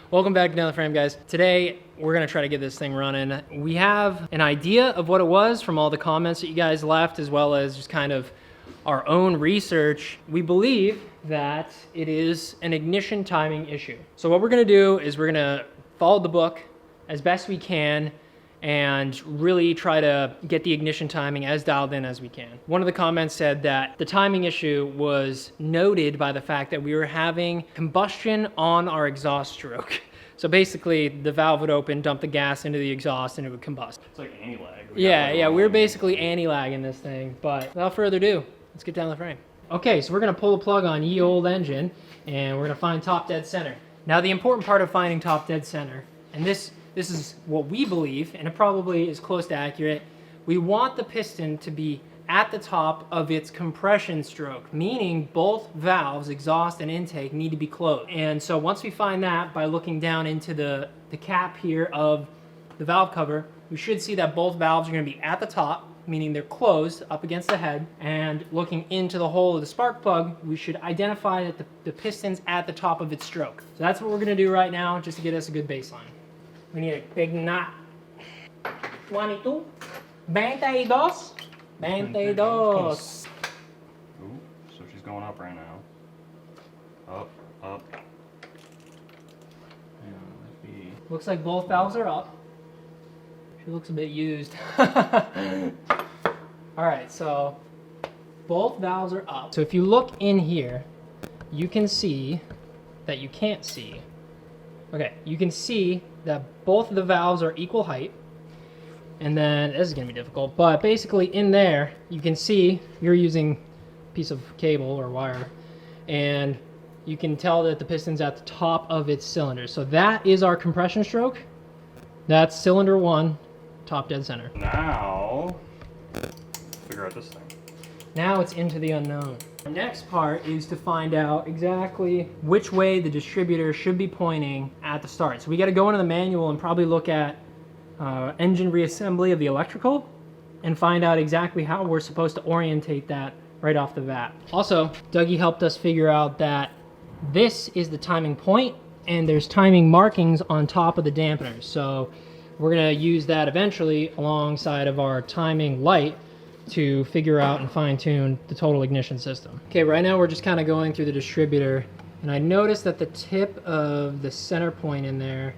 Welcome back to Down the Frame, guys. Today, we're gonna try to get this thing running. We have an idea of what it was from all the comments that you guys left, as well as just kind of our own research. We believe that it is an ignition timing issue. So what we're gonna do is we're gonna follow the book as best we can and really try to get the ignition timing as dialed in as we can. One of the comments said that the timing issue was noted by the fact that we were having combustion on our exhaust stroke. So basically the valve would open, dump the gas into the exhaust, and it would combust. It's like anti-lag. Yeah, we're basically anti-lagging this thing, but without further ado, let's get down the frame. Okay, so we're gonna pull the plug on ye old engine, and we're gonna find top dead center. Now the important part of finding top dead center, and this is what we believe, and it probably is close to accurate. We want the piston to be at the top of its compression stroke, meaning both valves, exhaust and intake, need to be closed. And so once we find that by looking down into the cap here of the valve cover, we should see that both valves are gonna be at the top, meaning they're closed up against the head, and looking into the hole of the spark plug, we should identify that the piston's at the top of its stroke. So that's what we're gonna do right now, just to get us a good baseline. We need a big knot. 22, 22, 22. Ooh, so she's going up right now. Up, up. Yeah, might be... Looks like both valves are up. She looks a bit used. Alright, so both valves are up. So if you look in here, you can see that you can't see. Okay, you can see that both of the valves are equal height. And then, this is gonna be difficult, but basically in there, you can see you're using a piece of cable or wire, and you can tell that the piston's at the top of its cylinder. So that is our compression stroke. That's cylinder 1, top dead center. Now, figure out this thing. Now it's into the unknown. The next part is to find out exactly which way the distributor should be pointing at the start. So we gotta go into the manual and probably look at engine reassembly of the electrical and find out exactly how we're supposed to orientate that right off the bat. Also, Dougie helped us figure out that this is the timing point and there's timing markings on top of the dampeners. So we're gonna use that eventually alongside of our timing light to figure out and fine-tune the total ignition system. Okay, right now we're just kind of going through the distributor, and I noticed that the tip of the center point in there,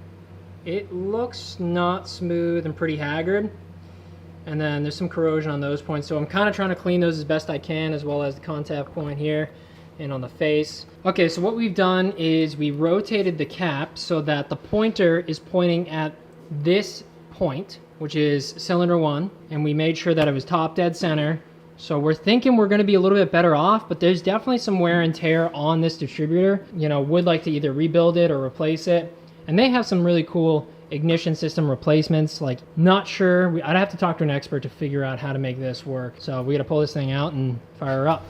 it looks not smooth and pretty haggard, and then there's some corrosion on those points, so I'm kind of trying to clean those as best I can, as well as the contact point here and on the face. Okay, so what we've done is we rotated the cap so that the pointer is pointing at this point, which is cylinder 1, and we made sure that it was top dead center. So we're thinking we're gonna be a little bit better off, but there's definitely some wear and tear on this distributor. You know, would like to either rebuild it or replace it. And they have some really cool ignition system replacements. Like, not sure, I'd have to talk to an expert to figure out how to make this work. So we gotta pull this thing out and fire her up.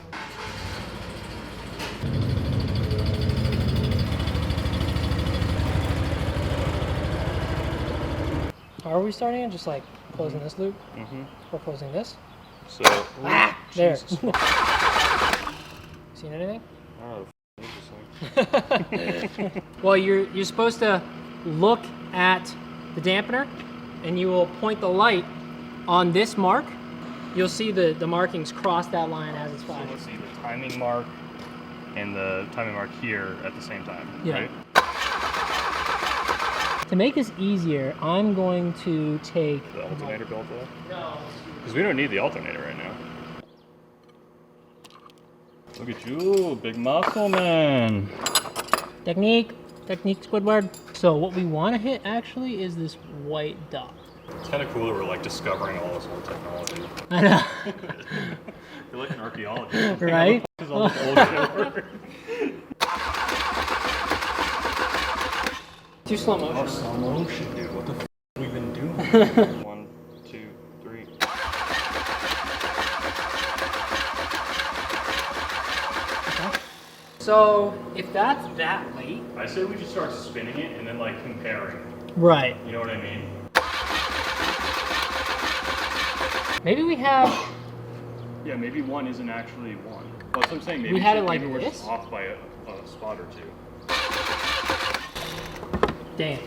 How are we starting it? Just like closing this loop? Mm-hmm. Or closing this? So, There. Seen anything? Oh, interesting. Well, you're supposed to look at the dampener, and you will point the light on this mark. You'll see the markings cross that line as it's So flashing. let's see the timing mark and the timing mark here at the same time, right? To make this easier, I'm going to take... The alternator built off? No. Because we don't need the alternator right now. Look at you, big muscle man. Technique, Squidward. So what we want to hit actually is this white dot. It's kind of cool that we're like discovering all this old technology. I know. You're like an archaeologist. Right? All this old shit work. Too slow motion. Oh, slow motion, dude. What the f have we been doing? 1, 2, 3. Okay. So if that's that late, I say we just start spinning it and then like comparing. right? You know what I mean? Maybe we have. Yeah, maybe 1 isn't actually 1. Well, that's what I'm saying. Maybe We had it maybe like we're this? just off by a spot or 2. Damn.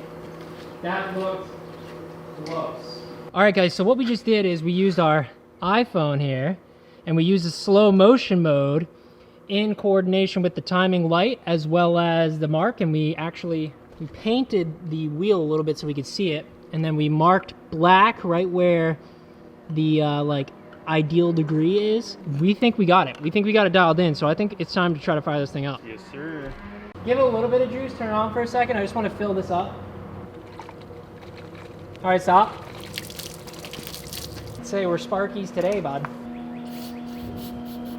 That looked close. All right, guys, so what we just did is we used our iPhone here, and we used the slow motion mode in coordination with the timing light as well as the mark, and we painted the wheel a little bit so we could see it, and then we marked black right where the like ideal degree is. We think we got it. We think we got it dialed in, so I think it's time to try to fire this thing up. Yes, sir. Give it a little bit of juice, turn it on for a second. I just want to fill this up. All right, stop. Let's say we're Sparkies today, bud.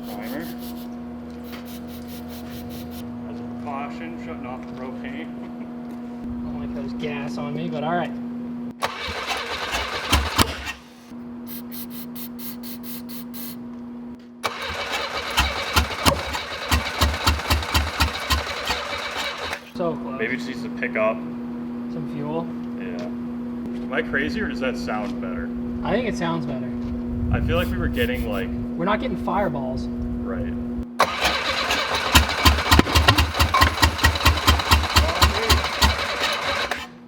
Primer. As a precaution, shutting off the propane. I don't like those gas on me, but all right. So close. Maybe it just needs to pick up Some fuel. Yeah. Am I crazy or does that sound better? I think it sounds better. I feel like we were getting like... We're not getting fireballs. Right.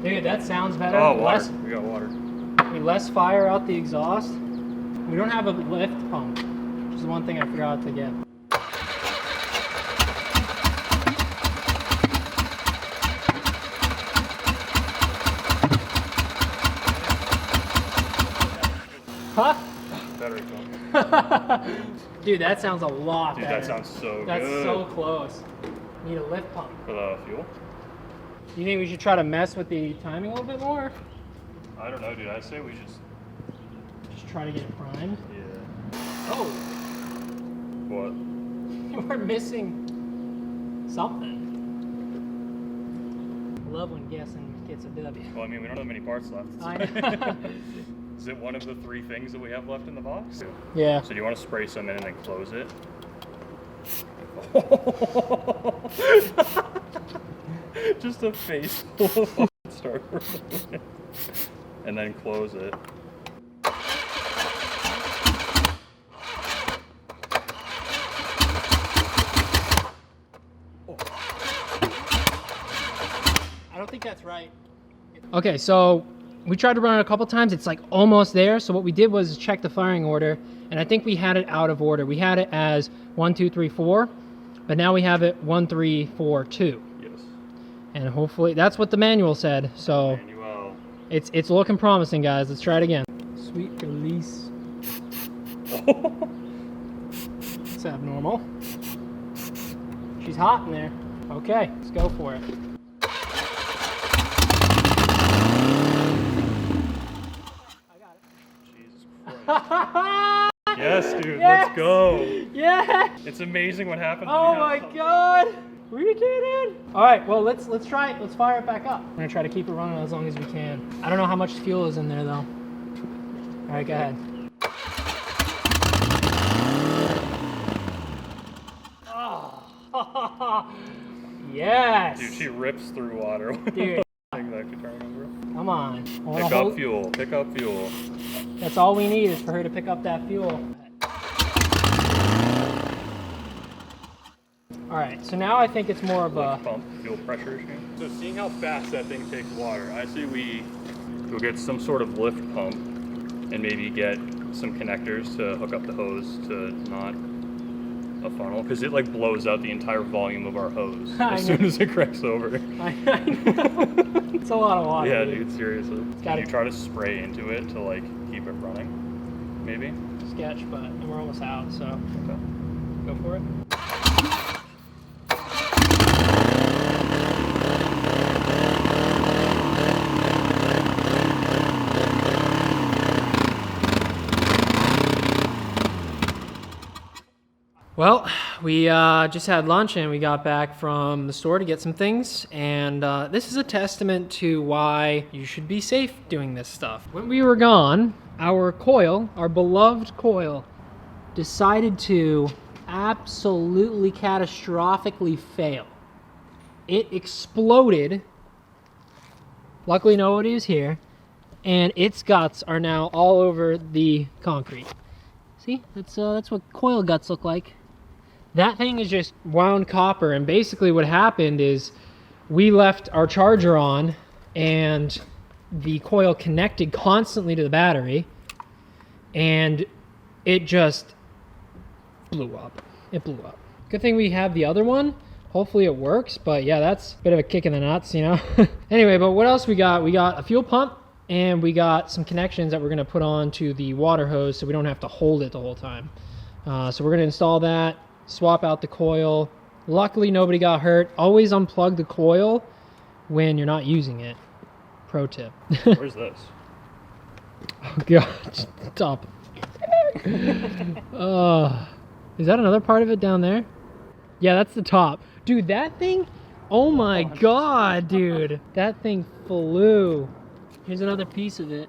Dude, that sounds better. Oh, water. We got water. Less fire out the exhaust. We don't have a lift pump, which is the one thing I forgot to get. Huh? Battery phone. Dude, that sounds a lot better. Dude, that sounds so good. That's so close. Need a lift pump. For the fuel? Do you think we should try to mess with the timing a little bit more? I don't know, dude. I say we just Just try to get it primed. Yeah. Oh, What? we're missing something. I love when guessing gets a W. Well, I mean, we don't have many parts left. I know. Is it one of the 3 things that we have left in the box? Yeah. So do you want to spray some in and then close it? Just a face full of start and then close it. I don't think that's right. Okay, so we tried to run it a couple times. It's like almost there. So what we did was check the firing order, and I think we had it out of order. We had it as 1, 2, 3, 4, but now we have it 1, 3, 4, 2. Yes. And hopefully that's what the manual said. So Manuel. it's looking promising, guys. Let's try it again. Sweet release. It's abnormal. She's hot in there. Okay, let's go for it. Yes, dude, Yes! let's go. Yeah! It's amazing what happens. Oh when you my have something. god! We did it! Alright, well let's try it. Let's fire it back up. We're gonna try to keep it running as long as we can. I don't know how much fuel is in there though. Alright, go ahead. Oh. Yes! Dude, she rips through water. Dude. Thing that could turn over. Come on. Pick up fuel. Pick up fuel. That's all we need is for her to pick up that fuel. Alright, so now I think it's more of a... Lift pump, fuel pressure issue. So seeing how fast that thing takes water, I say we go get some sort of lift pump and maybe get some connectors to hook up the hose to not a funnel, because it like blows out the entire volume of our hose as soon as it cracks over. I know. It's a lot of water. Yeah, dude, seriously. Can Gotta- you try to spray into it to like keep it running? Maybe? Sketch, but we're almost out, so Okay. go for it. Well, we just had lunch and we got back from the store to get some things, and this is a testament to why you should be safe doing this stuff. When we were gone, our coil, our beloved coil, decided to absolutely catastrophically fail. It exploded. Luckily nobody was here, and its guts are now all over the concrete. See, that's what coil guts look like. That thing is just wound copper, and basically what happened is we left our charger on and the coil connected constantly to the battery, and it just blew up. It blew up. Good thing we have the other one. Hopefully it works, but yeah, that's a bit of a kick in the nuts, you know? Anyway, but what else we got? We got a fuel pump, and we got some connections that we're gonna put on to the water hose so we don't have to hold it the whole time. So we're gonna install that, swap out the coil. Luckily, nobody got hurt. Always unplug the coil when you're not using it. Pro tip. Where's this? Oh god, stop. Is that another part of it down there? Yeah, that's the top. Dude, that thing, oh my god, dude. That thing flew. Here's another piece of it.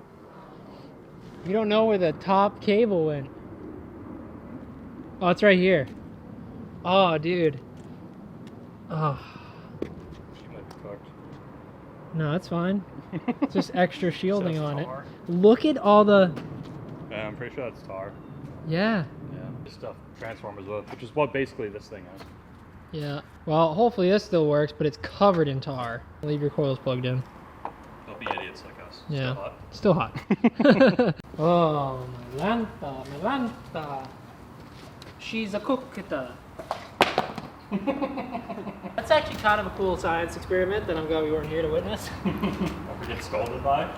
You don't know where the top cable went. Oh, it's right here. Oh, dude. Oh. She might be cooked. No, it's fine. It's just extra shielding on it. tar. Look at all the... Yeah, I'm pretty sure that's tar. Yeah. Yeah. This stuff transformers with, which is what basically this thing is. Yeah. Well, hopefully this still works, but it's covered in tar. Leave your coils plugged in. They'll be idiots like us. Yeah. Still hot. Still hot. Oh, Malanta, Malanta. She's a cookita. That's actually kind of a cool science experiment that I'm glad we weren't here to witness. Don't forget scolded by.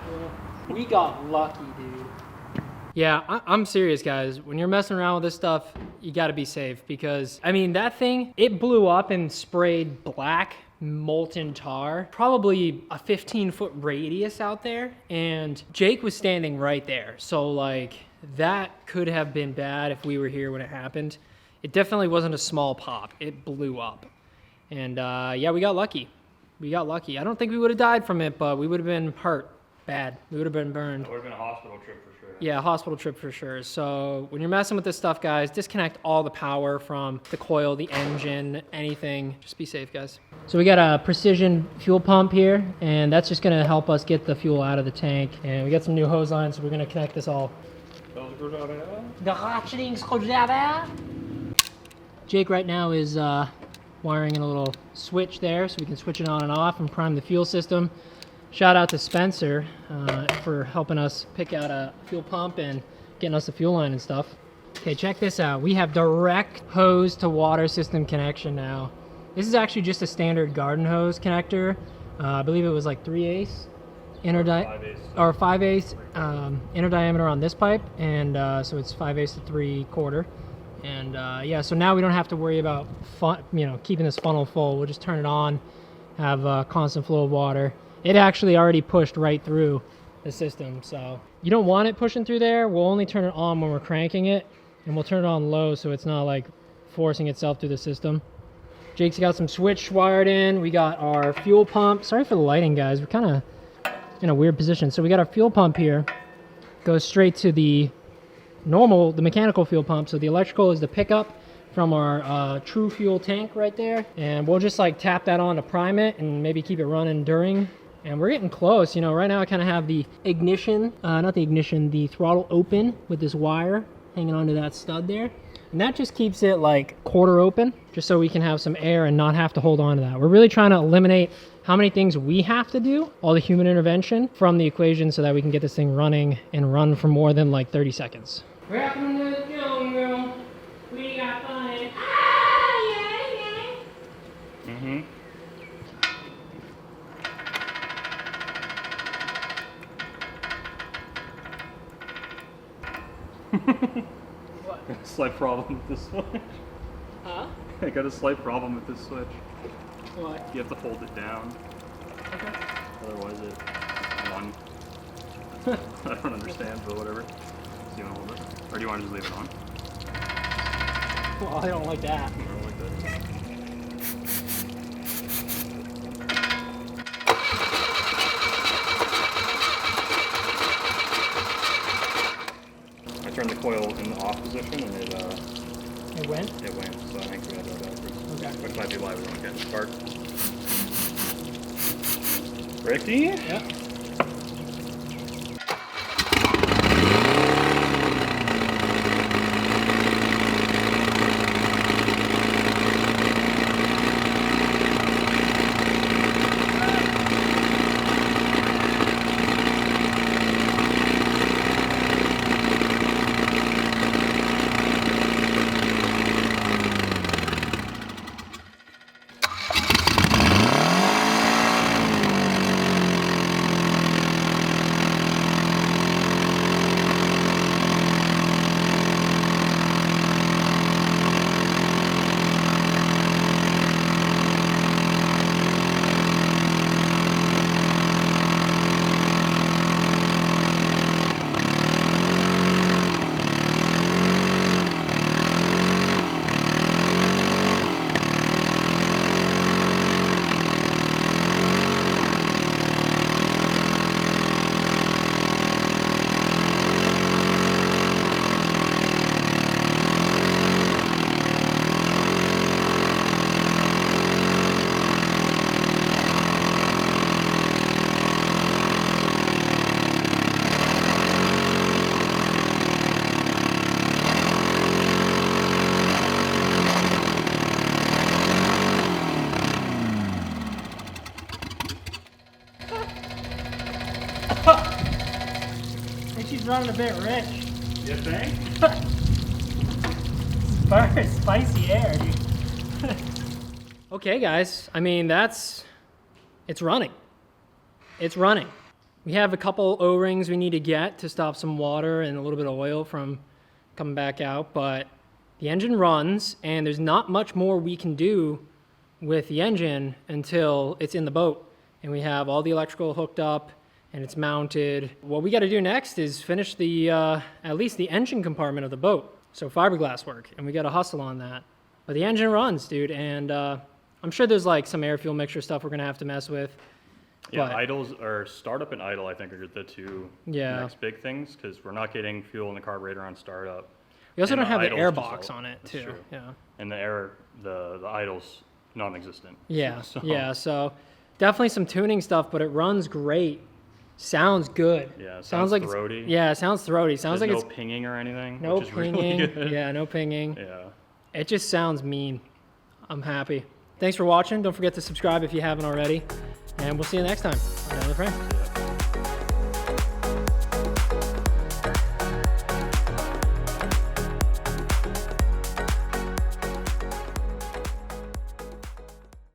We got lucky, dude. Yeah, I'm serious, guys. When you're messing around with this stuff, you gotta be safe because, I mean, that thing, it blew up and sprayed black molten tar, probably a 15-foot radius out there, and Jake was standing right there. So, like, that could have been bad if we were here when it happened. It definitely wasn't a small pop. It blew up. And, yeah, we got lucky. We got lucky. I don't think we would have died from it, but we would have been hurt bad. We would have been burned. It would have been a hospital trip for sure. Yeah, hospital trip for sure. So when you're messing with this stuff, guys, disconnect all the power from the coil, the engine, anything. Just be safe, guys. So we got a precision fuel pump here, and that's just gonna help us get the fuel out of the tank. And we got some new hose lines, so we're gonna connect this all. Jake right now is wiring in a little switch there, so we can switch it on and off and prime the fuel system. Shout out to Spencer for helping us pick out a fuel pump and getting us a fuel line and stuff. Okay, check this out. We have direct hose to water system connection now. This is actually just a standard garden hose connector. I believe it was like 3/8 inner 5/8 inner diameter on this pipe, and so it's 5/8 to 3/4. And yeah, so now we don't have to worry about keeping this funnel full. We'll just turn it on, have a constant flow of water. It actually already pushed right through the system, so you don't want it pushing through there. We'll only turn it on when we're cranking it, and we'll turn it on low so it's not like forcing itself through the system. Jake's got some switch wired in. We got our fuel pump. Sorry for the lighting, guys. We're kind of in a weird position. So we got our fuel pump here. Goes straight to the mechanical fuel pump. So the electrical is the pickup from our True Fuel tank right there. And we'll just like tap that on to prime it and maybe keep it running during. And we're getting close. You know, right now I kind of have the ignition, the throttle open with this wire hanging onto that stud there. And that just keeps it like quarter open, just so we can have some air and not have to hold on to that. We're really trying to eliminate how many things we have to do, all the human intervention from the equation, so that we can get this thing running and run for more than like 30 seconds. Welcome to the jungle. We got fun. Mm-hmm. What? Got a slight problem with this switch. Huh? I got a slight problem with this switch. What? You have to hold it down. Okay. Otherwise it on. I don't understand, but whatever. So you want to hold it? Or do you want to just leave it on? Well, I don't like that. I don't like that. I turned the coil in the off position and It went? it went, so I think we had that backwards. Okay. Which might be why we weren't getting spark. Ricky? Yep. she's running a bit rich. You think? Spicy air, dude. Okay, guys. I mean, it's running. It's running. We have a couple O-rings we need to get to stop some water and a little bit of oil from coming back out, but the engine runs, and there's not much more we can do with the engine until it's in the boat and we have all the electrical hooked up and it's mounted. What we got to do next is finish the at least the engine compartment of the boat, so fiberglass work, and we got to hustle on that. But the engine runs, dude, and I'm sure there's like some air fuel mixture stuff we're gonna have to mess with. Yeah, but idles or startup and idle, I think, are the two next big things, because we're not getting fuel in the carburetor on startup. We also And don't have the idle's air just box all- on it that's too. true. Yeah. And the idle's non-existent. Yeah. So, Yeah. So definitely some tuning stuff, but it runs great. Sounds good. Yeah, it Sounds sounds like throaty. Yeah, it sounds throaty. Sounds There's like no it's pinging or anything. no which is pinging. Really good. Yeah, no pinging. Yeah. It just sounds mean. I'm happy. Thanks for watching. Don't forget to subscribe if you haven't already, and we'll see you next time on Down the Frame. Yeah.